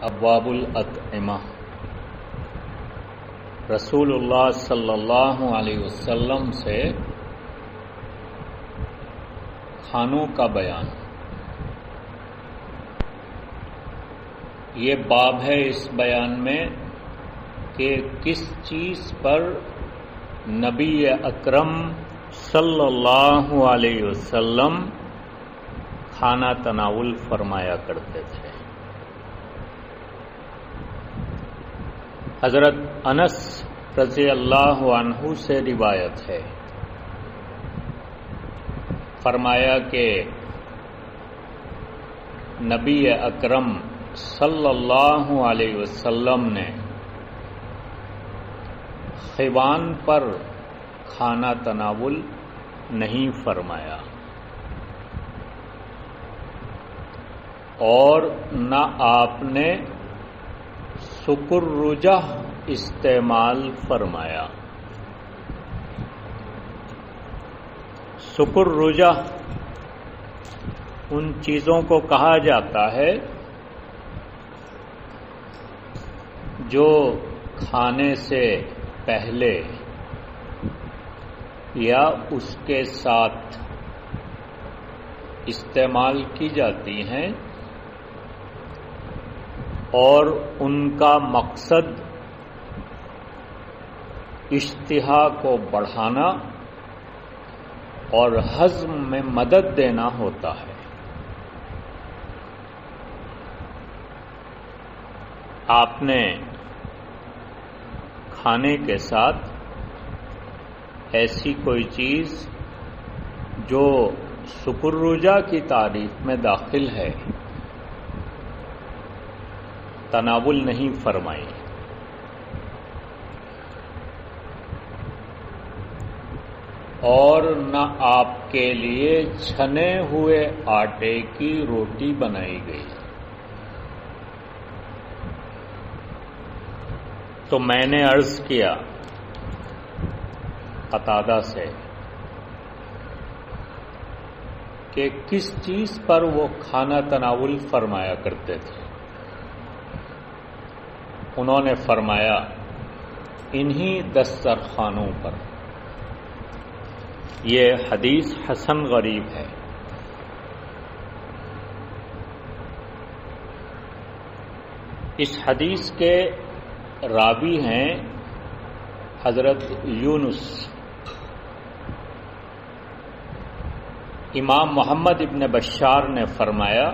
ابواب الاطعمہ رسول اللہ صلی اللہ علیہ وسلم سے کھانوں کا بیان۔ یہ باب ہے اس بیان میں کہ کس چیز پر نبی اکرم صلی اللہ علیہ وسلم کھانا تناول فرمایا کرتے تھے۔ حضرت انس رضی اللہ عنہ سے روایت ہے، فرمایا کہ نبی اکرم صلی اللہ علیہ وسلم نے خوان پر کھانا تناول نہیں فرمایا اور نہ آپ نے سکرجہ استعمال فرمایا۔ سکرجہ ان چیزوں کو کہا جاتا ہے جو کھانے سے پہلے یا اس کے ساتھ استعمال کی جاتی ہیں اور ان کا مقصد اشتہا کو بڑھانا اور ہضم میں مدد دینا ہوتا ہے۔ آپ نے کھانے کے ساتھ ایسی کوئی چیز جو سکرجہ کی تعریف میں داخل ہے تناول نہیں فرمائی۔ اور نہ آپ کے لیے چھنے ہوئے آٹے کی روٹی بنائی گئی۔ تو میں نے عرض کیا قتادہ سے کہ کس چیز پر وہ کھانا تناول فرمایا کرتے تھے؟ انہوں نے فرمایا انہی دسترخوانوں پر۔ یہ حدیث حسن غریب ہے۔ اس حدیث کے راوی ہیں حضرت یونس۔ امام محمد ابن بشار نے فرمایا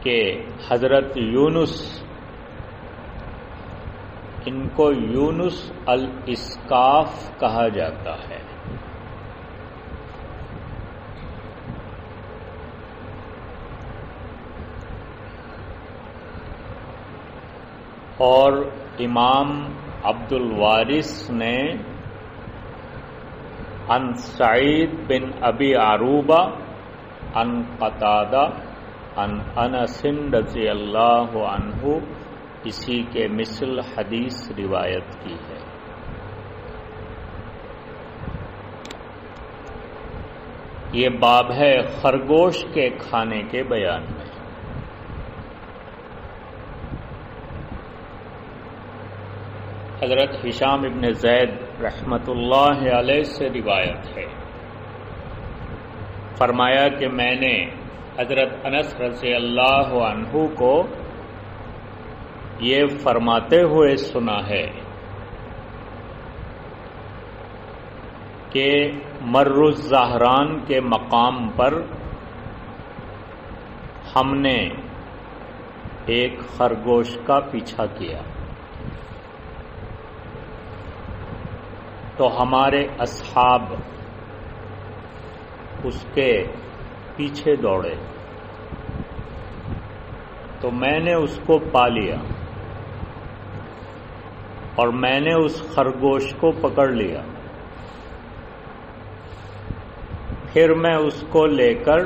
کہ حضرت یونس، ان کو یونس الاسکاف کہا جاتا ہے۔ اور امام عبد الوارث نے عن سعید بن ابی عروبہ عن قتادہ عن انس رضی اللہ عنہ اسی کے مثل حدیث روایت کی ہے۔ یہ باب ہے خرگوش کے کھانے کے بیان میں۔ حضرت ہشام ابن زید رحمۃ اللہ علیہ سے روایت ہے، فرمایا کہ میں نے حضرت انس رضی اللہ عنہ کو یہ فرماتے ہوئے سنا ہے کہ مر الزہران کے مقام پر ہم نے ایک خرگوش کا پیچھا کیا تو ہمارے اصحاب اس کے پیچھے دوڑے تو میں نے اس کو پا لیا اور میں نے اس خرگوش کو پکڑ لیا۔ پھر میں اس کو لے کر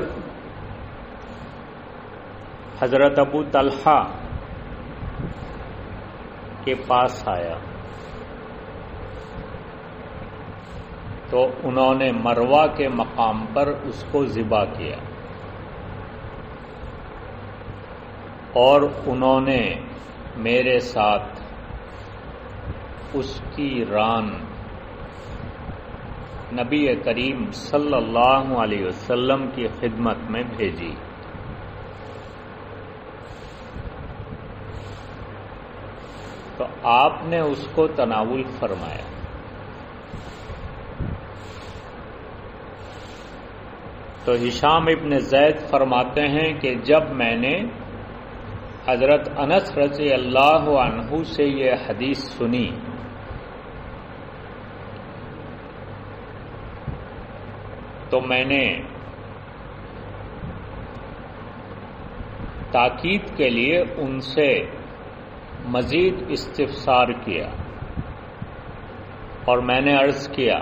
حضرت ابو طلحہ کے پاس آیا تو انہوں نے مروہ کے مقام پر اس کو ذبح کیا۔ اور انہوں نے میرے ساتھ اس کی ران نبی کریم صلی اللہ علیہ وسلم کی خدمت میں بھیجی۔ تو آپ نے اس کو تناول فرمایا۔ تو ہشام ابن زید فرماتے ہیں کہ جب میں نے حضرت انس رضی اللہ عنہ سے یہ حدیث سنی تو میں نے تاکید کے لیے ان سے مزید استفسار کیا اور میں نے عرض کیا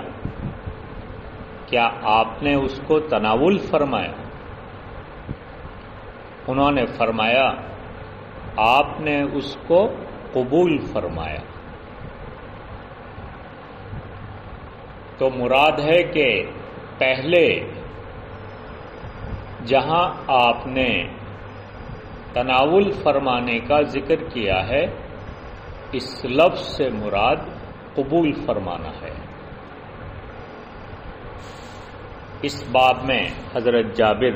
کیا آپ نے اس کو تناول فرمایا؟ انہوں نے فرمایا آپ نے اس کو قبول فرمایا۔ تو مراد ہے کہ پہلے جہاں آپ نے تناول فرمانے کا ذکر کیا ہے اس لفظ سے مراد قبول فرمانا ہے۔ اس باب میں حضرت جابر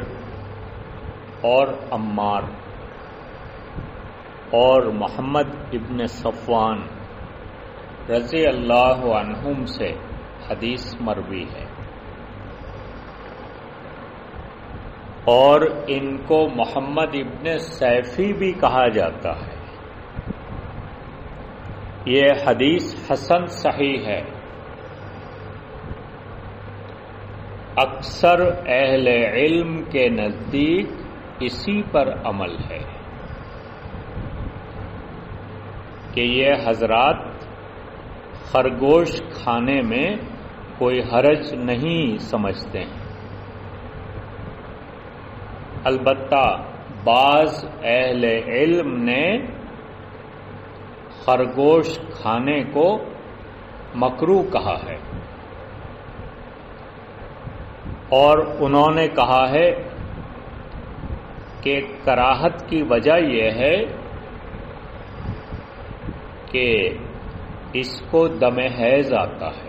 اور عمار اور محمد ابن صفوان رضی اللہ عنہم سے حدیث مروی ہے اور ان کو محمد ابن سیفی بھی کہا جاتا ہے۔ یہ حدیث حسن صحیح ہے۔ اکثر اہل علم کے نزدیک اسی پر عمل ہے کہ یہ حضرات خرگوش کھانے میں کوئی حرج نہیں سمجھتے ہیں۔ البتہ بعض اہل علم نے خرگوش کھانے کو مکروہ کہا ہے اور انہوں نے کہا ہے کہ کراہت کی وجہ یہ ہے کہ اس کو دم حیض آتا ہے۔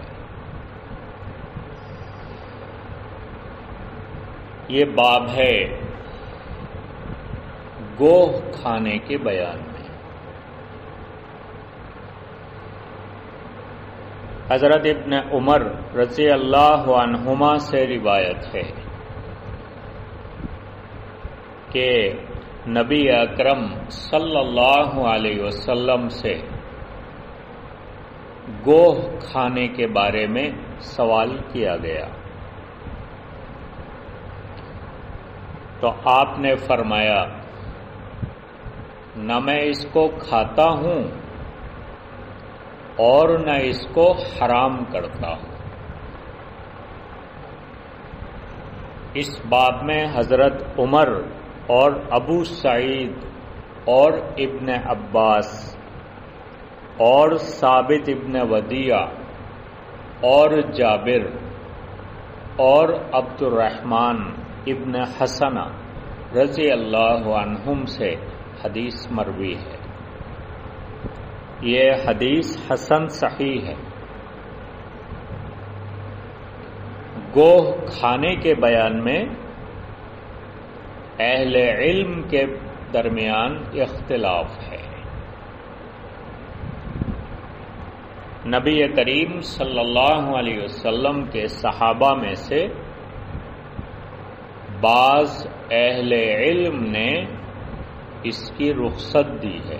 یہ باب ہے گوہ کھانے کے بیان میں۔ حضرت ابن عمر رضی اللہ عنہما سے روایت ہے کہ نبی اکرم صلی اللہ علیہ وسلم سے گوہ کھانے کے بارے میں سوال کیا گیا تو آپ نے فرمایا نہ میں اس کو کھاتا ہوں اور نہ اس کو حرام کرتا ہوں۔ اس باب میں حضرت عمر اور ابو سعید اور ابن عباس اور ثابت ابن ودیع اور جابر اور عبد الرحمن ابن حسنہ رضی اللہ عنہم سے حدیث مروی ہے۔ یہ حدیث حسن صحیح ہے۔ گوہ کھانے کے بیان میں اہل علم کے درمیان اختلاف ہے۔ نبی کریم صلی اللہ علیہ وسلم کے صحابہ میں سے بعض اہل علم نے اس کی رخصت دی ہے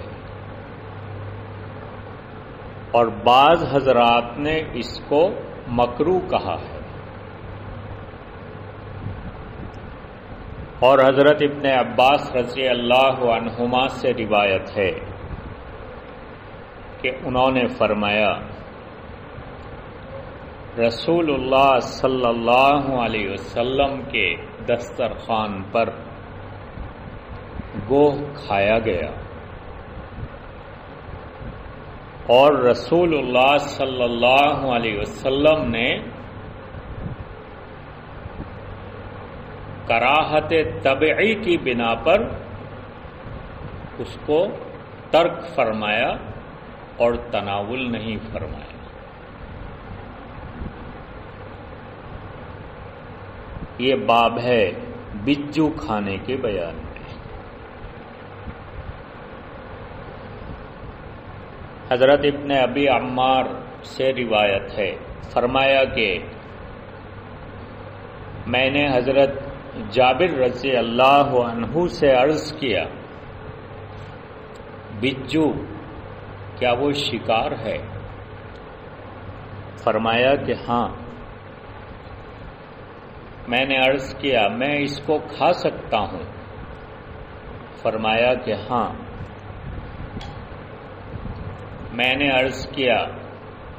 اور بعض حضرات نے اس کو مکروہ کہا ہے۔ اور حضرت ابن عباس رضی اللہ عنہما سے روایت ہے کہ انہوں نے فرمایا رسول اللہ صلی اللہ علیہ وسلم کے دسترخوان پر گوہ کھایا گیا اور رسول اللہ صلی اللہ علیہ وسلم نے کراہت طبعی کی بنا پر اس کو ترک فرمایا اور تناول نہیں فرمایا۔ یہ باب ہے بجو کھانے کے بیان میں۔ حضرت ابن ابی عمار سے روایت ہے، فرمایا کہ میں نے حضرت جابر رضی اللہ عنہ سے عرض کیا، بجو کیا وہ شکار ہے؟ فرمایا کہ ہاں۔ میں نے عرض کیا، میں اس کو کھا سکتا ہوں؟ فرمایا کہ ہاں۔ میں نے عرض کیا،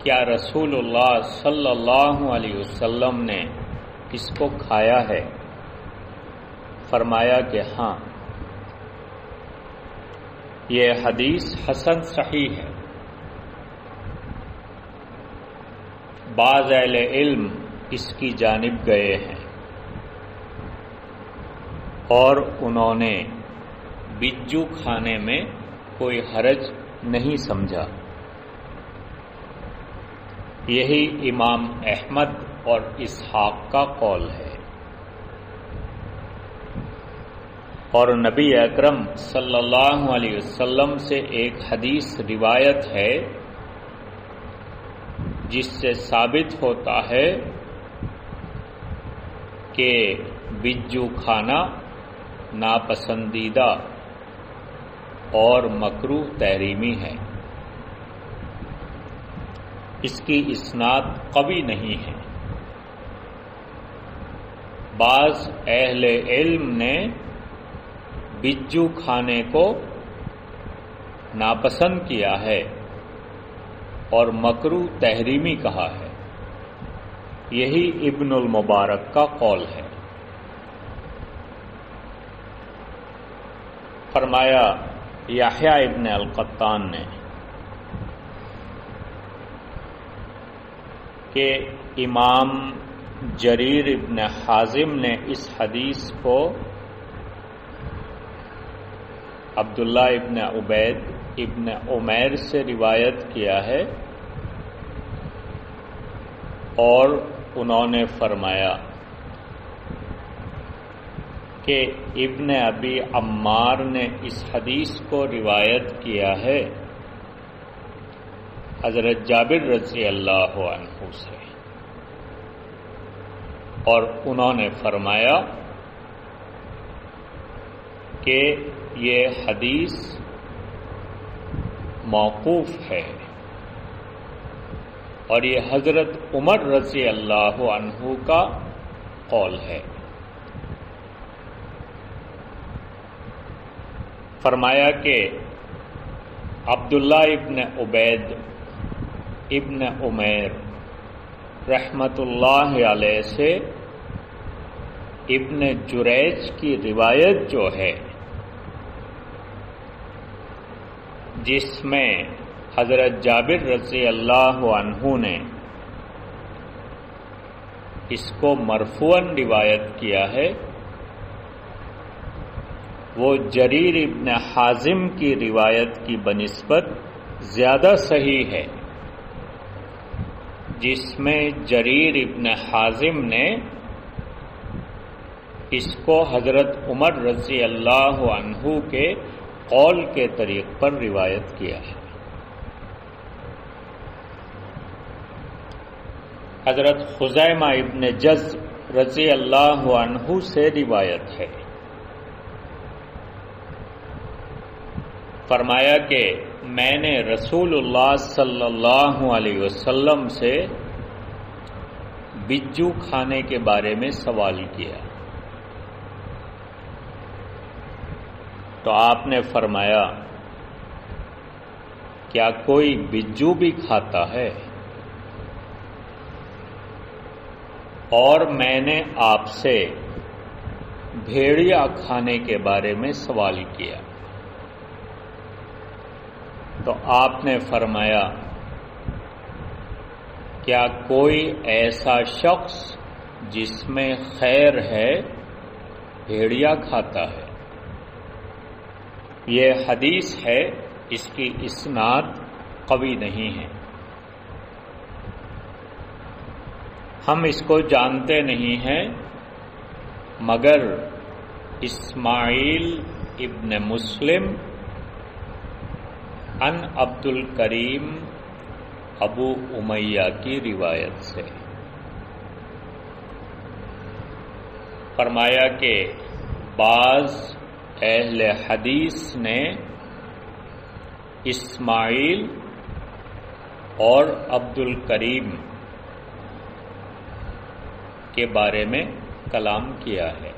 کیا رسول اللہ صلی اللہ علیہ وسلم نے اس کو کھایا ہے؟ فرمایا کہ ہاں۔ یہ حدیث حسن صحیح ہے۔ بعض اہل علم اس کی جانب گئے ہیں اور انہوں نے بجو کھانے میں کوئی حرج نہیں سمجھا۔ یہی امام احمد اور اسحاق کا قول ہے، اور نبی اکرم صلی اللہ علیہ وسلم سے ایک حدیث روایت ہے جس سے ثابت ہوتا ہے کہ بجو کھانا ناپسندیدہ اور مکروہ تحریمی ہے۔ اس کی اسناد قوی نہیں ہے۔ بعض اہل علم نے بجو کھانے کو ناپسند کیا ہے اور مکروہ تحریمی کہا ہے۔ یہی ابن المبارک کا قول ہے۔ فرمایا یحییٰ ابن القطان نے کہ امام جریر ابن حازم نے اس حدیث کو عبداللہ ابن عبید ابن عمیر سے روایت کیا ہے، اور انہوں نے فرمایا کہ ابن ابی عمار نے اس حدیث کو روایت کیا ہے حضرت جابر رضی اللہ عنہ سے، اور انہوں نے فرمایا کہ یہ حدیث موقوف ہے، اور یہ حضرت عمر رضی اللہ عنہ کا قول ہے۔ فرمایا کہ عبداللہ ابن عبید ابن عمیر رحمت اللہ علیہ سے ابن جریج کی روایت جو ہے جس میں حضرت جابر رضی اللہ عنہ نے اس کو مرفوعاً روایت کیا ہے، وہ جریر ابن حازم کی روایت کی بنسبت زیادہ صحیح ہے، جس میں جریر ابن حازم نے اس کو حضرت عمر رضی اللہ عنہ کے قول کے طریق پر روایت کیا ہے۔ حضرت خزیمہ ابن جز رضی اللہ عنہ سے روایت ہے، فرمایا کہ میں نے رسول اللہ صلی اللہ علیہ وسلم سے بجو کھانے کے بارے میں سوال کیا، تو آپ نے فرمایا کیا کوئی بجو بھی کھاتا ہے؟ اور میں نے آپ سے بھیڑیا کھانے کے بارے میں سوال کیا، تو آپ نے فرمایا کیا کوئی ایسا شخص جس میں خیر ہے بھیڑیا کھاتا ہے؟ یہ حدیث ہے، اس کی اسناد قوی نہیں ہے، ہم اس کو جانتے نہیں ہیں مگر اسماعیل ابن مسلم عن عبد الکریم ابو امیہ کی روایت سے۔ فرمایا کہ بعض اہل حدیث نے اسماعیل اور عبد الکریم کے بارے میں کلام کیا ہے۔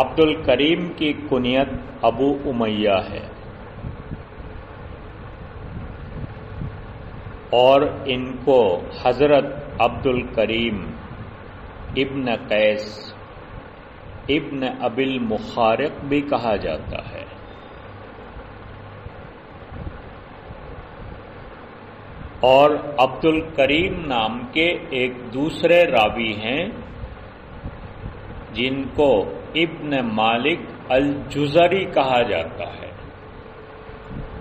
عبد الکریم کی کنیت ابو امیہ ہے، اور ان کو حضرت عبد الکریم ابن قیس ابن ابی المخارق بھی کہا جاتا ہے۔ اور عبد الکریم نام کے ایک دوسرے راوی ہیں جن کو ابن مالک الجزری کہا جاتا ہے،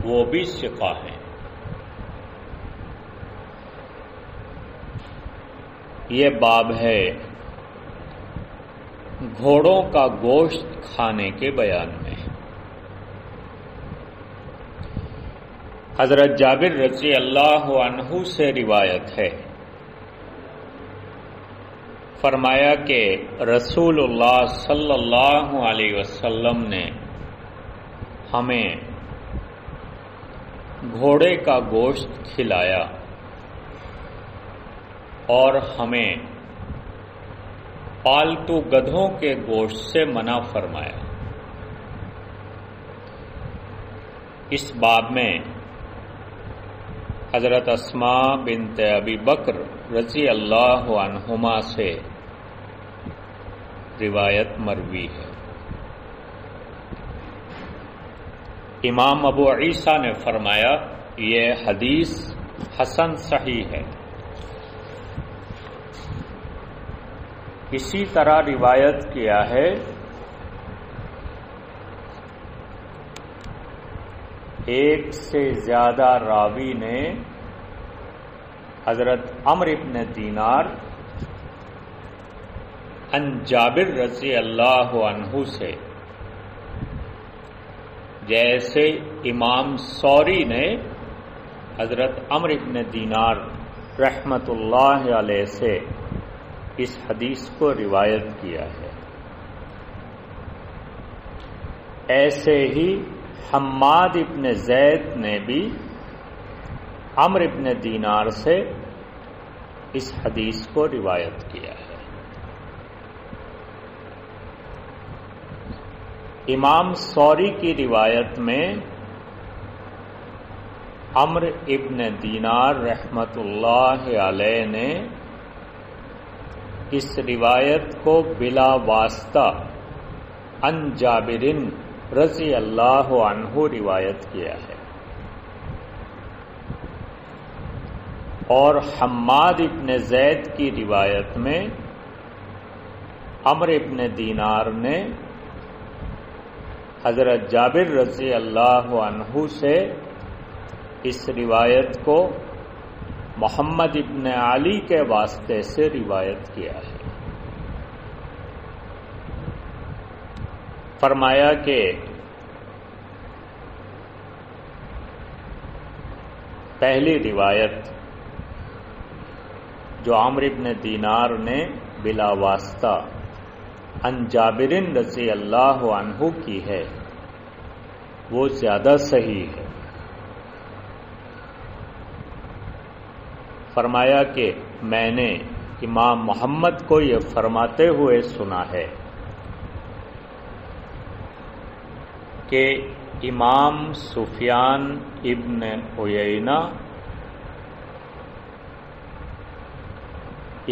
وہ بھی ثقہ ہیں۔ یہ باب ہے گھوڑوں کا گوشت کھانے کے بیان میں۔ حضرت جابر رضی اللہ عنہ سے روایت ہے، فرمایا کہ رسول اللہ صلی اللہ علیہ وسلم نے ہمیں گھوڑے کا گوشت کھلایا اور ہمیں پالتو گدھوں کے گوشت سے منع فرمایا۔ اس باب میں حضرت اسماء بنت ابی بکر رضی اللہ عنہما سے روایت مروی ہے۔ امام ابو عیسیٰ نے فرمایا یہ حدیث حسن صحیح ہے۔ اسی طرح روایت کیا ہے ایک سے زیادہ راوی نے حضرت عمرو بن دینار عن جابر رضی اللہ عنہ سے، جیسے امام ثوری نے حضرت عمرو بن دینار رحمت اللہ علیہ سے اس حدیث کو روایت کیا ہے، ایسے ہی حماد ابن زید نے بھی عمرو ابن دینار سے اس حدیث کو روایت کیا ہے۔ امام ثوری کی روایت میں عمرو ابن دینار رحمت اللہ علیہ نے اس روایت کو بلا واسطہ عن جابر رضی اللہ عنہ روایت کیا ہے، اور حماد ابن زید کی روایت میں عمرو ابن دینار نے حضرت جابر رضی اللہ عنہ سے اس روایت کو محمد ابن علی کے واسطے سے روایت کیا ہے۔ فرمایا کہ پہلی روایت جو عمرو ابن دینار نے بلا واسطہ عن جابر رضی اللہ عنہ کی ہے وہ زیادہ صحیح ہے۔ فرمایا کہ میں نے امام محمد کو یہ فرماتے ہوئے سنا ہے کہ امام سفیان ابن عیینہ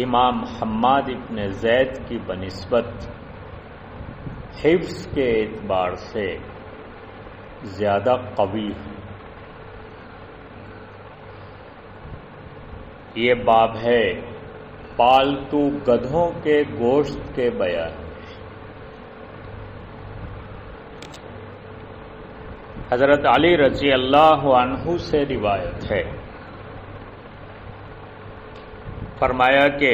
امام حماد ابن زید کی بنسبت حفظ کے اعتبار سے زیادہ قوی ہے۔ یہ باب ہے پالتو گدھوں کے گوشت کے بیان میں۔ حضرت علی رضی اللہ عنہ سے روایت ہے، فرمایا کہ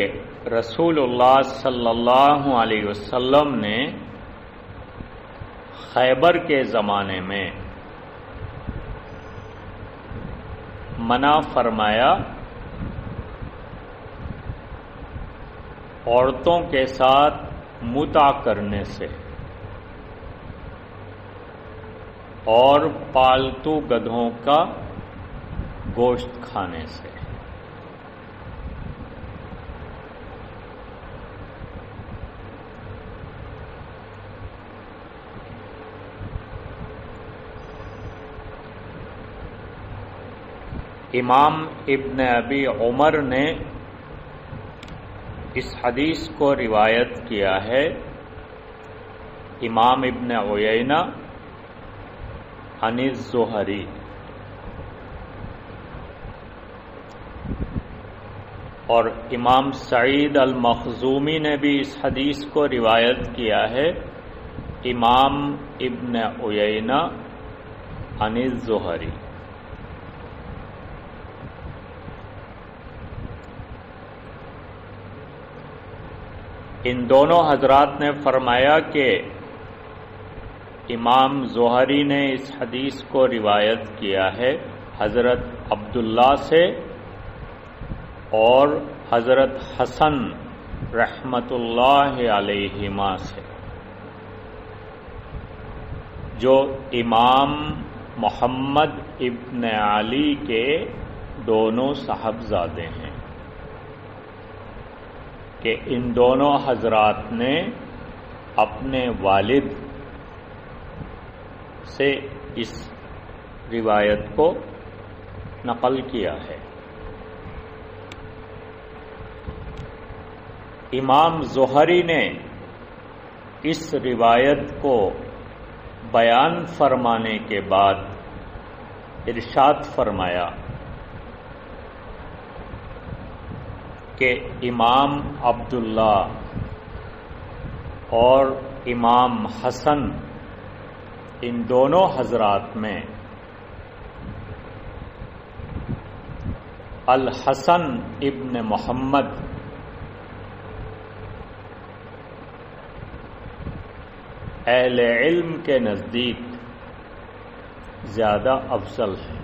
رسول اللہ صلی اللہ علیہ وسلم نے خیبر کے زمانے میں منع فرمایا عورتوں کے ساتھ متع کرنے سے اور پالتو گدھوں کا گوشت کھانے سے۔ امام ابن ابی عمر نے اس حدیث کو روایت کیا ہے، امام ابن عیینہ عن الزہری، اور امام سعید المخزومی نے بھی اس حدیث کو روایت کیا ہے، امام ابن عیینہ عن الزہری۔ ان دونوں حضرات نے فرمایا کہ امام زہری نے اس حدیث کو روایت کیا ہے حضرت عبداللہ سے اور حضرت حسن رحمت اللہ علیہما سے، جو امام محمد ابن علی کے دونوں صاحبزادے ہیں، کہ ان دونوں حضرات نے اپنے والد سے اس روایت کو نقل کیا ہے۔ امام زہری نے اس روایت کو بیان فرمانے کے بعد ارشاد فرمایا کہ امام عبداللہ اور امام حسن ان دونوں حضرات میں الحسن ابن محمد اہل علم کے نزدیک زیادہ افضل ہے۔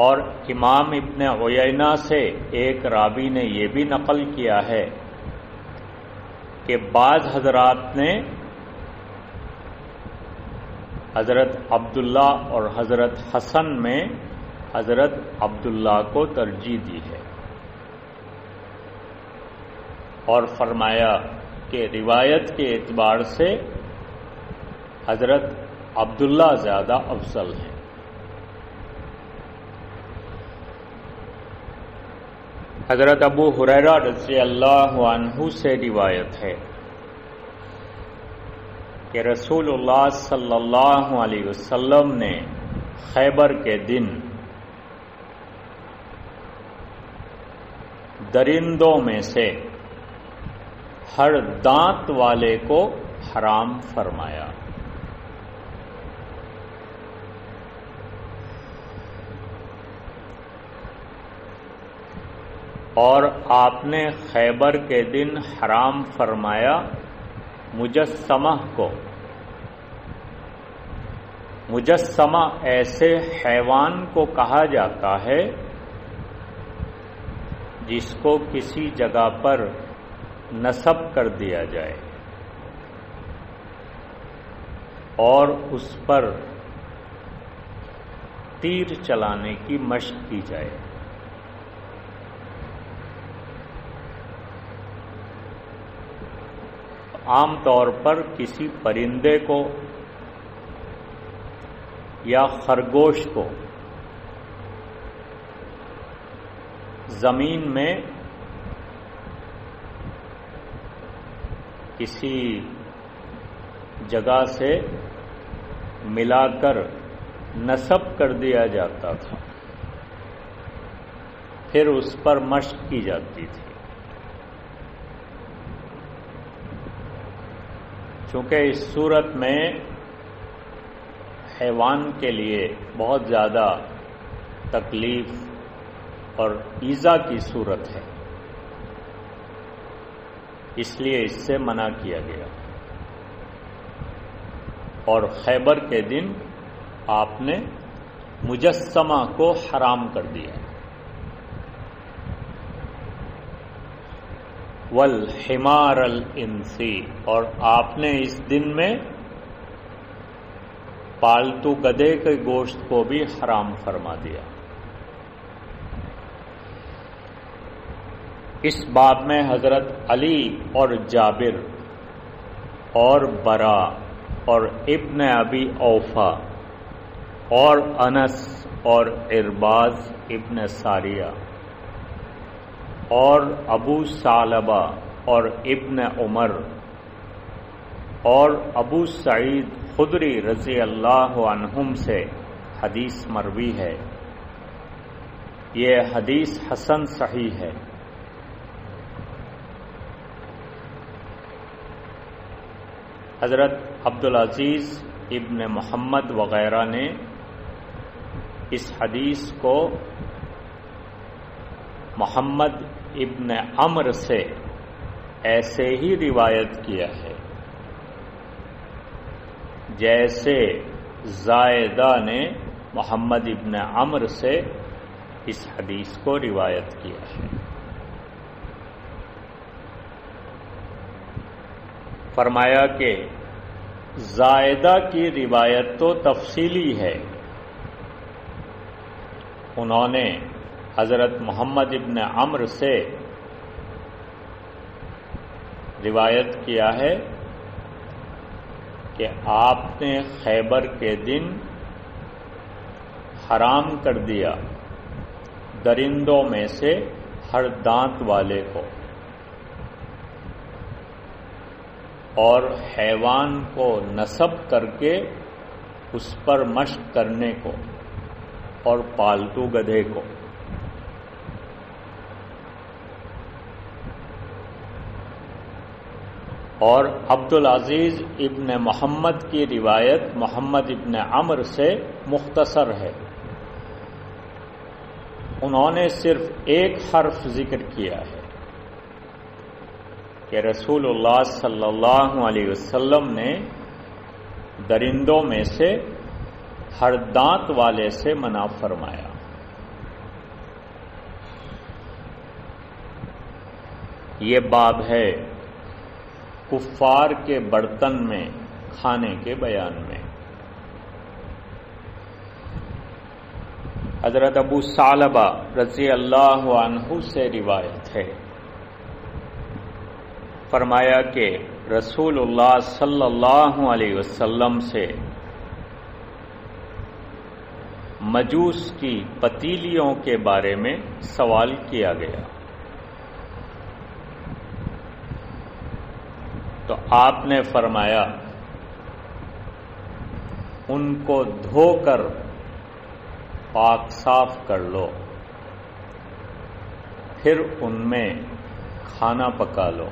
اور امام ابن عیینہ سے ایک راوی نے یہ بھی نقل کیا ہے کہ بعض حضرات نے حضرت عبداللہ اور حضرت حسن میں حضرت عبداللہ کو ترجیح دی ہے، اور فرمایا کہ روایت کے اعتبار سے حضرت عبداللہ زیادہ افضل ہیں۔ حضرت ابو ہریرہ رضی اللہ عنہ سے روایت ہے کہ رسول اللہ صلی اللہ علیہ وسلم نے خیبر کے دن درندوں میں سے ہر دانت والے کو حرام فرمایا، اور آپ نے خیبر کے دن حرام فرمایا مجسمہ کو۔ مجسمہ ایسے حیوان کو کہا جاتا ہے جس کو کسی جگہ پر نصب کر دیا جائے اور اس پر تیر چلانے کی مشق کی جائے۔ عام طور پر کسی پرندے کو یا خرگوش کو زمین میں کسی جگہ سے ملا کر نصب کر دیا جاتا تھا، پھر اس پر مشق کی جاتی تھی۔ چونکہ اس صورت میں حیوان کے لیے بہت زیادہ تکلیف اور ایذا کی صورت ہے، اس لیے اس سے منع کیا گیا، اور خیبر کے دن آپ نے مجسمہ کو حرام کر دیا۔ والحمار الانسی، اور آپ نے اس دن میں پالتو گدھے کے گوشت کو بھی حرام فرما دیا۔ اس باب میں حضرت علی اور جابر اور برا اور ابن ابی اوفا اور انس اور ارباز ابن ساریہ اور ابو ثعلبہ اور ابن عمر اور ابو سعید خدری رضی اللہ عنہم سے حدیث مروی ہے۔ یہ حدیث حسن صحیح ہے۔ حضرت عبدالعزیز ابن محمد وغیرہ نے اس حدیث کو محمد ابن عمرو سے ایسے ہی روایت کیا ہے جیسے زائدہ نے محمد ابن عمرو سے اس حدیث کو روایت کیا ہے۔ فرمایا کہ زائدہ کی روایت تو تفصیلی ہے، انہوں نے حضرت محمد ابن عمرو سے روایت کیا ہے کہ آپ نے خیبر کے دن حرام کر دیا درندوں میں سے ہر دانت والے کو، اور حیوان کو نصب کر کے اس پر مشق کرنے کو، اور پالتو گدھے کو۔ اور عبدالعزیز ابن محمد کی روایت محمد ابن عمرو سے مختصر ہے، انہوں نے صرف ایک حرف ذکر کیا ہے کہ رسول اللہ صلی اللہ علیہ وسلم نے درندوں میں سے ہر دانت والے سے منع فرمایا۔ یہ باب ہے کفار کے برتن میں کھانے کے بیان میں۔ حضرت ابو ثعلبہ رضی اللہ عنہ سے روایت ہے، فرمایا کہ رسول اللہ صلی اللہ علیہ وسلم سے مجوس کی پتیلیوں کے بارے میں سوال کیا گیا، تو آپ نے فرمایا ان کو دھو کر پاک صاف کر لو، پھر ان میں کھانا پکا لو،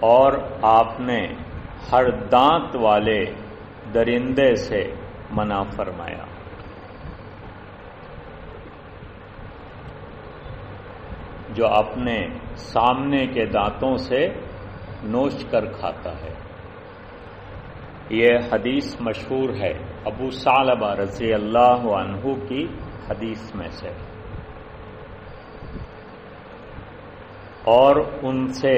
اور آپ نے ہر دانت والے درندے سے منع فرمایا۔ جو اپنے سامنے کے دانتوں سے نوچ کر کھاتا ہے۔ یہ حدیث مشہور ہے ابو ثعلبہ رضی اللہ عنہ کی حدیث میں سے، اور ان سے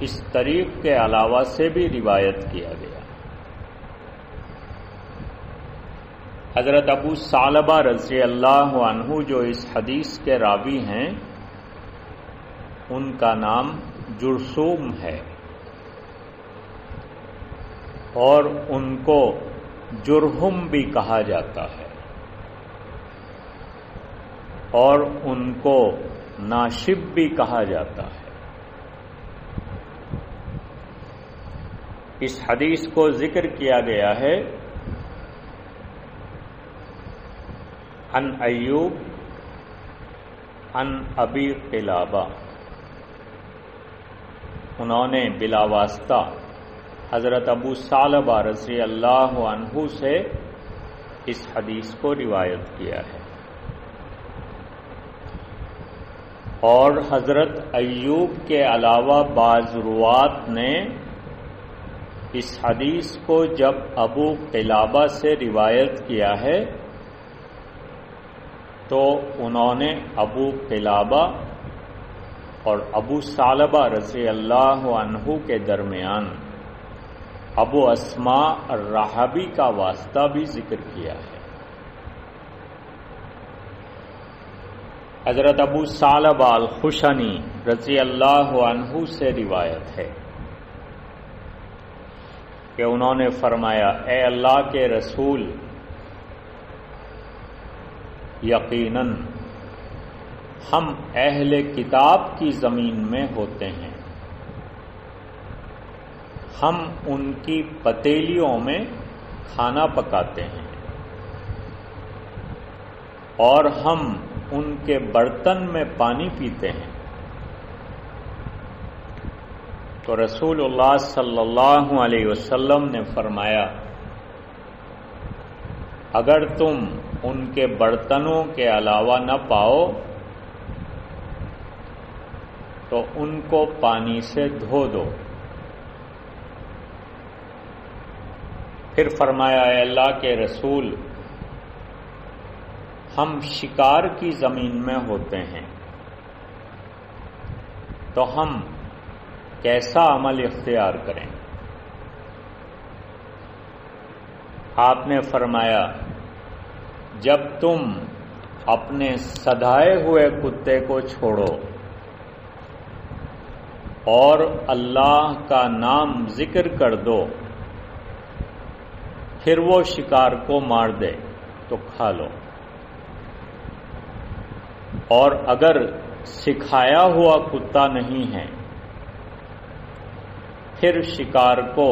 اس طریق کے علاوہ سے بھی روایت کیا گیا۔ حضرت ابو ثعلبہ رضی اللہ عنہ جو اس حدیث کے راوی ہیں، ان کا نام جرثوم ہے، اور ان کو جرہم بھی کہا جاتا ہے، اور ان کو ناشب بھی کہا جاتا ہے۔ اس حدیث کو ذکر کیا گیا ہے عن ایوب عن ابی قلابہ، انہوں نے بلا واسطہ حضرت ابو ثعلبہ رضی اللہ عنہ سے اس حدیث کو روایت کیا ہے، اور حضرت ایوب کے علاوہ بعض روات نے اس حدیث کو جب ابو قلابہ سے روایت کیا ہے تو انہوں نے ابو قلابہ اور ابو ثعلبہ رضی اللہ عنہ کے درمیان ابو اسماء الرحابی کا واسطہ بھی ذکر کیا ہے۔ حضرت ابو ثعلبہ الخشنی رضی اللہ عنہ سے روایت ہے کہ انہوں نے فرمایا، اے اللہ کے رسول، یقیناً ہم اہل کتاب کی زمین میں ہوتے ہیں، ہم ان کی پتیلیوں میں کھانا پکاتے ہیں اور ہم ان کے برتن میں پانی پیتے ہیں۔ تو رسول اللہ صلی اللہ علیہ وسلم نے فرمایا، اگر تم ان کے برتنوں کے علاوہ نہ پاؤ تو ان کو پانی سے دھو دو۔ پھر فرمایا، اے اللہ کے رسول، ہم شکار کی زمین میں ہوتے ہیں، تو ہم کیسا عمل اختیار کریں؟ آپ نے فرمایا، جب تم اپنے سدھائے ہوئے کتے کو چھوڑو اور اللہ کا نام ذکر کر دو، پھر وہ شکار کو مار دے تو کھا لو، اور اگر سکھایا ہوا کتا نہیں ہے پھر شکار کو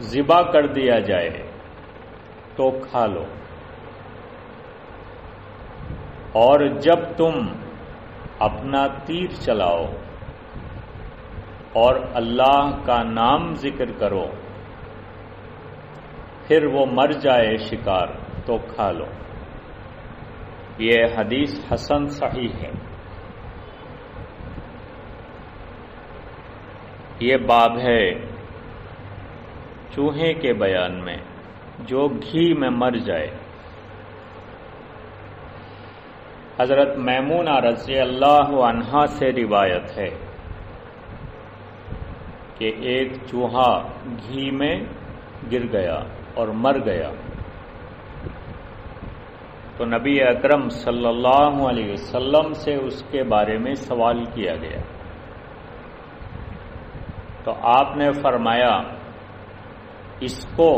ذبح کر دیا جائے تو کھا لو، اور جب تم اپنا تیر چلاؤ اور اللہ کا نام ذکر کرو پھر وہ مر جائے شکار تو کھا لو۔ یہ حدیث حسن صحیح ہے۔ یہ باب ہے چوہے کے بیان میں جو گھی میں مر جائے۔ حضرت میمونہ رضی اللہ عنہا سے روایت ہے کہ ایک چوہا گھی میں گر گیا اور مر گیا، تو نبی اکرم صلی اللہ علیہ وسلم سے اس کے بارے میں سوال کیا گیا، تو آپ نے فرمایا، اس کو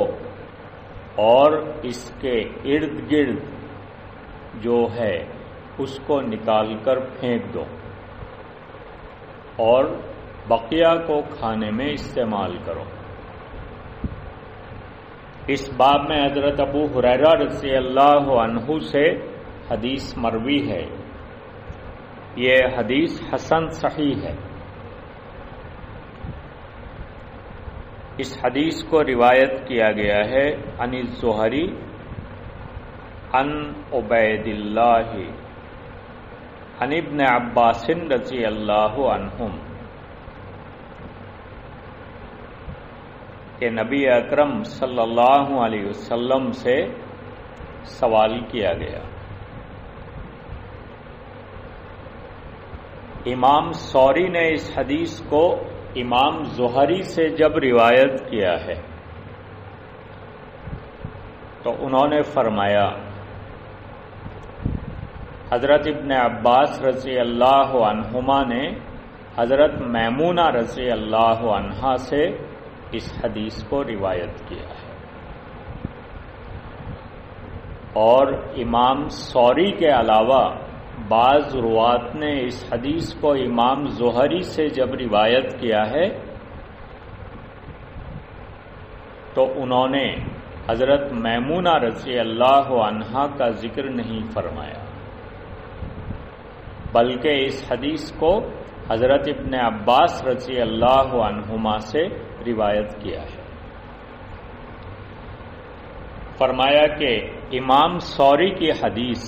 اور اس کے ارد گرد جو ہے اس کو نکال کر پھینک دو اور بقیہ کو کھانے میں استعمال کرو۔ اس باب میں حضرت ابو ہریرہ رضی اللہ عنہ سے حدیث مروی ہے، یہ حدیث حسن صحیح ہے۔ اس حدیث کو روایت کیا گیا ہے عن الزہری عن عبید اللہ عن ابن عباس رضی اللہ عنہم کہ نبی اکرم صلی اللہ علیہ وسلم سے سوال کیا گیا۔ امام ثوری نے اس حدیث کو امام زہری سے جب روایت کیا ہے تو انہوں نے فرمایا، حضرت ابن عباس رضی اللہ عنہما نے حضرت میمونہ رضی اللہ عنہا سے اس حدیث کو روایت کیا ہے، اور امام ثوری کے علاوہ بعض روات نے اس حدیث کو امام زہری سے جب روایت کیا ہے تو انہوں نے حضرت میمونہ رضی اللہ عنہا کا ذکر نہیں فرمایا، بلکہ اس حدیث کو حضرت ابن عباس رضی اللہ عنہما سے روایت کیا ہے۔ فرمایا کہ امام سوری کی حدیث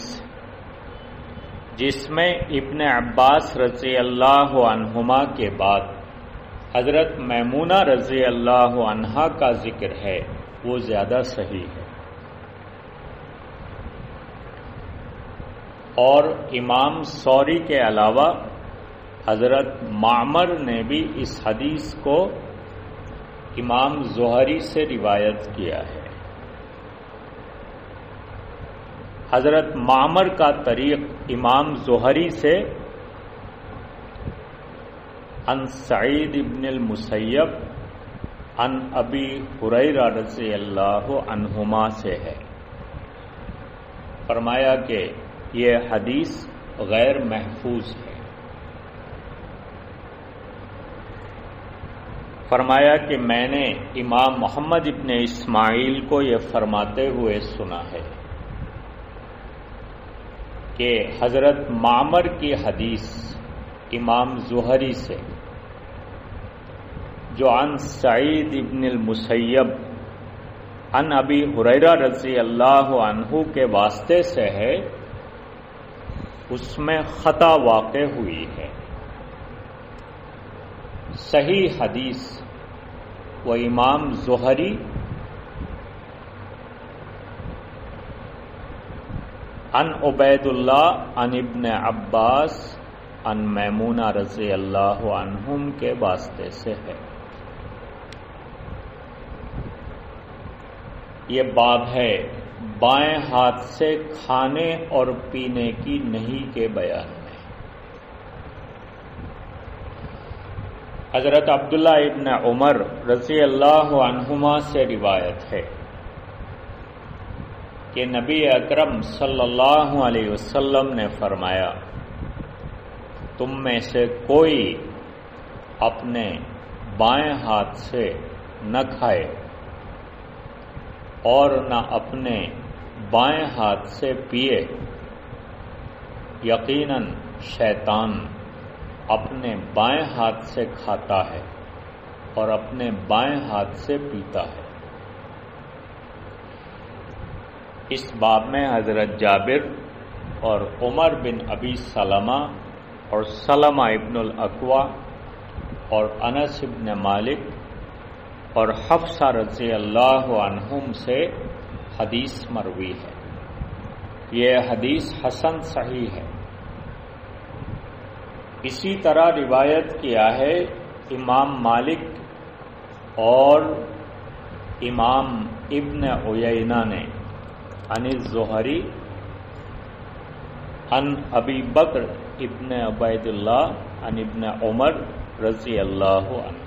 جس میں ابن عباس رضی اللہ عنہما کے بعد حضرت میمونہ رضی اللہ عنہا کا ذکر ہے وہ زیادہ صحیح ہے، اور امام سوری کے علاوہ حضرت معمر نے بھی اس حدیث کو امام زہری سے روایت کیا ہے۔ حضرت معمر کا طریق امام زہری سے عن سعید ابن المسیب عن ابی ہریرہ رضی اللہ عنہما سے ہے۔ فرمایا کہ یہ حدیث غیر محفوظ ہے۔ فرمایا کہ میں نے امام محمد ابن اسماعیل کو یہ فرماتے ہوئے سنا ہے کہ حضرت معمر کی حدیث امام زہری سے جو عن سعید ابن المسیب عن ابی ہریرہ رضی اللہ عنہ کے واسطے سے ہے، اس میں خطا واقع ہوئی ہے۔ صحیح حدیث و امام زہری عن عبید اللہ عن ابن عباس عن میمونہ رضی اللہ عنہم کے واسطے سے ہے۔ یہ باب ہے بائیں ہاتھ سے کھانے اور پینے کی نہیں کے بیان میں۔ حضرت عبداللہ ابن عمر رضی اللہ عنہما سے روایت ہے کہ نبی اکرم صلی اللہ علیہ وسلم نے فرمایا، تم میں سے کوئی اپنے بائیں ہاتھ سے نہ کھائے اور نہ اپنے بائیں ہاتھ سے پیے، یقیناً شیطان اپنے بائیں ہاتھ سے کھاتا ہے اور اپنے بائیں ہاتھ سے پیتا ہے۔ اس باب میں حضرت جابر اور عمر بن ابی سلمہ اور سلمہ ابن الاکوع اور انس ابن مالک اور حفصہ رضی اللہ عنہم سے حدیث مروی ہے۔ یہ حدیث حسن صحیح ہے۔ اسی طرح روایت کیا ہے امام مالک اور امام ابن عیینہ نے عن الزہری عن ابی بکر ابن عبید اللہ عن ابن عمر رضی اللہ عنہ۔